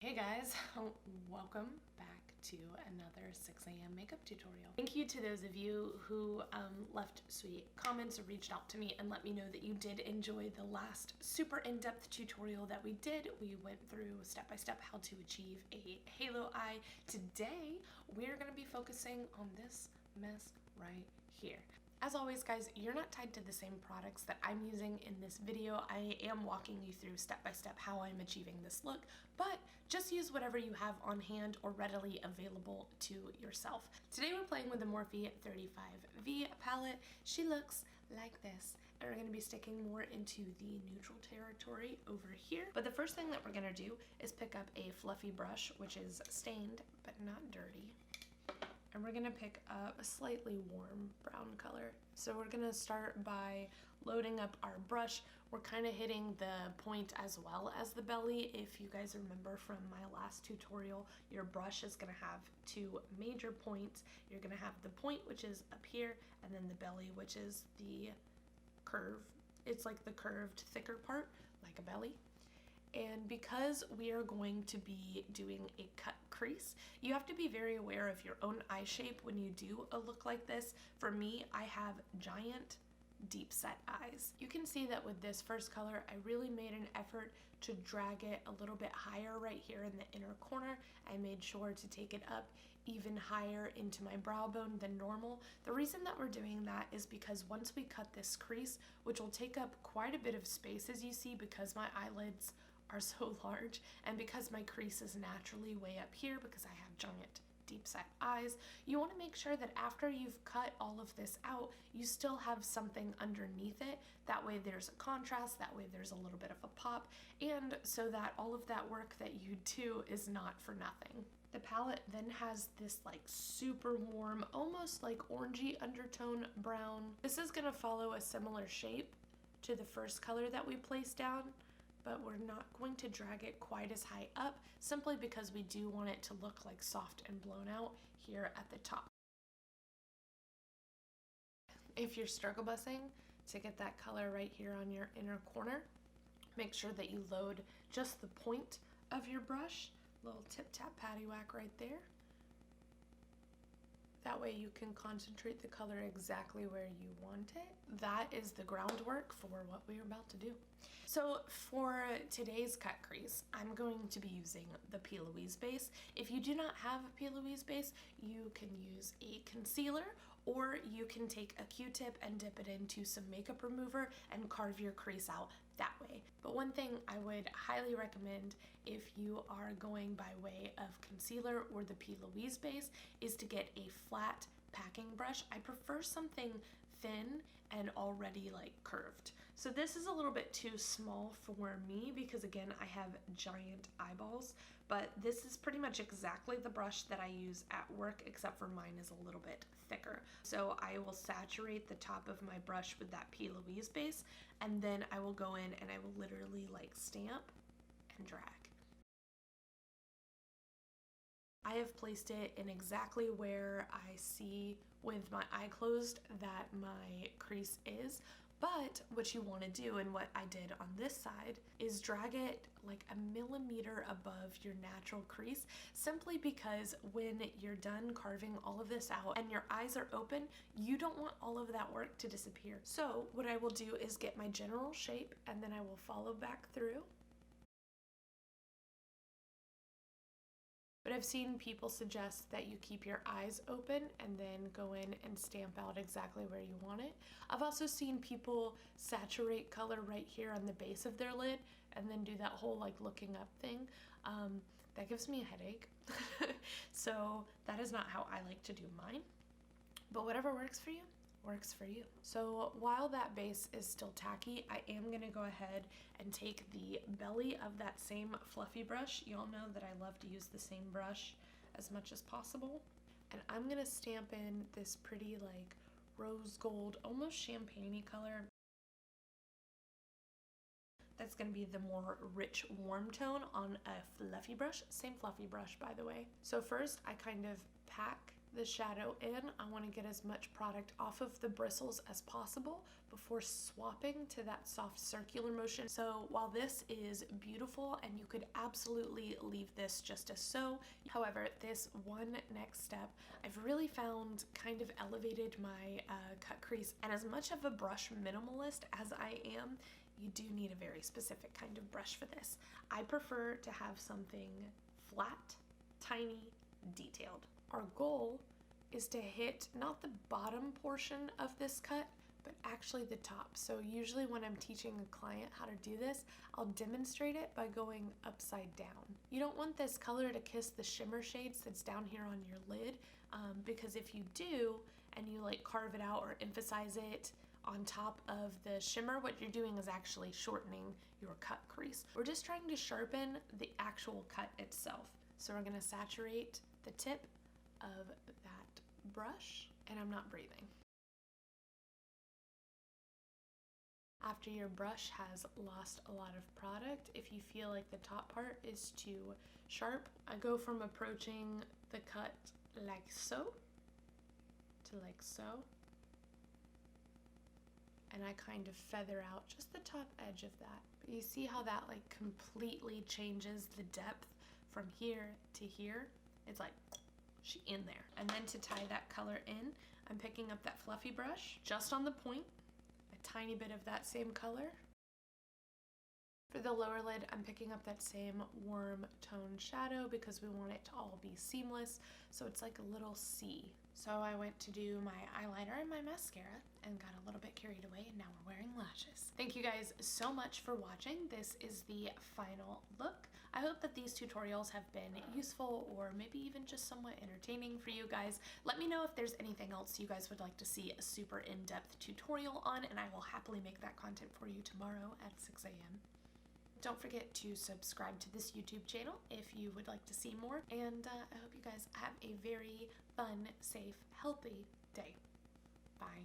Hey guys, welcome back to another 6 a.m. makeup tutorial. Thank you to those of you who left sweet comments or reached out to me and let me know that you did enjoy the last super in-depth tutorial that we did. We went through step-by-step how to achieve a halo eye. Today, we're gonna be focusing on this mess right here. As always, guys, you're not tied to the same products that I'm using in this video. I am walking you through step-by-step how I'm achieving this look, but just use whatever you have on hand or readily available to yourself. Today we're playing with the Morphe 35V palette. She looks like this, and we're gonna be sticking more into the neutral territory over here. But the first thing that we're gonna do is pick up a fluffy brush, which is stained but not dirty. And we're gonna pick up a slightly warm brown color. So we're gonna start by loading up our brush. We're kind of hitting the point as well as the belly. If you guys remember from my last tutorial, your brush is gonna have two major points. You're gonna have the point, which is up here, and then the belly, which is the curve. It's like the curved, thicker part, like a belly. And because we are going to be doing a cut crease, you have to be very aware of your own eye shape when you do a look like this. For me, I have giant deep set eyes. You can see that with this first color, I really made an effort to drag it a little bit higher right here in the inner corner. I made sure to take it up even higher into my brow bone than normal. The reason that we're doing that is because once we cut this crease, which will take up quite a bit of space as you see because my eyelids are so large and because my crease is naturally way up here because I have giant deep set eyes, you want to make sure that after you've cut all of this out, you still have something underneath it. That way there's a contrast, that way there's a little bit of a pop, and so that all of that work that you do is not for nothing. The palette then has this like super warm, almost like orangey undertone brown. This is going to follow a similar shape to the first color that we placed down, but we're not going to drag it quite as high up simply because we do want it to look like soft and blown out here at the top. If you're struggle bussing to get that color right here on your inner corner, make sure that you load just the point of your brush, little tip tap patty whack right there. That way you can concentrate the color exactly where you want it. That is the groundwork for what we're about to do. So for today's cut crease, I'm going to be using the P.Louise base. If you do not have a P.Louise base, you can use a concealer, or you can take a Q-tip and dip it into some makeup remover and carve your crease out that way. But one thing I would highly recommend if you are going by way of concealer or the P.Louise base is to get a flat packing brush. I prefer something thin and already like curved. So this is a little bit too small for me because again, I have giant eyeballs, but this is pretty much exactly the brush that I use at work, except for mine is a little bit thicker. So I will saturate the top of my brush with that P.Louise base, and then I will go in and I will literally like stamp and drag. I have placed it in exactly where I see with my eye closed that my crease is, but what you want to do, and what I did on this side, is drag it like a millimeter above your natural crease, simply because when you're done carving all of this out and your eyes are open, you don't want all of that work to disappear. So what I will do is get my general shape and then I will follow back through. But I've seen people suggest that you keep your eyes open and then go in and stamp out exactly where you want it. I've also seen people saturate color right here on the base of their lid and then do that whole like looking up thing. That gives me a headache. So that is not how I like to do mine. But whatever works for you, works for you. So while that base is still tacky, I am gonna go ahead and take the belly of that same fluffy brush. Y'all know that I love to use the same brush as much as possible. And I'm gonna stamp in this pretty like rose gold, almost champagne-y color. That's gonna be the more rich warm tone on a fluffy brush. Same fluffy brush, by the way. So first I kind of pack the shadow in, I want to get as much product off of the bristles as possible before swapping to that soft circular motion. So while this is beautiful and you could absolutely leave this just as so, however, this one next step I've really found kind of elevated my cut crease. And as much of a brush minimalist as I am, you do need a very specific kind of brush for this. I prefer to have something flat, tiny, detailed. Our goal is to hit not the bottom portion of this cut, but actually the top. So usually when I'm teaching a client how to do this, I'll demonstrate it by going upside down. You don't want this color to kiss the shimmer shades that's down here on your lid, because if you do, and you like carve it out or emphasize it on top of the shimmer, what you're doing is actually shortening your cut crease. We're just trying to sharpen the actual cut itself. So we're gonna saturate the tip of that brush, and I'm not breathing. After your brush has lost a lot of product, if you feel like the top part is too sharp, I go from approaching the cut like so to like so, and I kind of feather out just the top edge of that. But you see how that like completely changes the depth from here to here? It's like she in there. And then to tie that color in, I'm picking up that fluffy brush just on the point, a tiny bit of that same color. For the lower lid, I'm picking up that same warm tone shadow because we want it to all be seamless, so it's like a little C. So I went to do my eyeliner and my mascara and got a little bit carried away, and now we're wearing lashes. Thank you guys so much for watching. This is the final look. I hope that these tutorials have been useful or maybe even just somewhat entertaining for you guys. Let me know if there's anything else you guys would like to see a super in-depth tutorial on, and I will happily make that content for you tomorrow at 6 a.m. Don't forget to subscribe to this YouTube channel if you would like to see more, and I hope you guys have a very fun, safe, healthy day. Bye.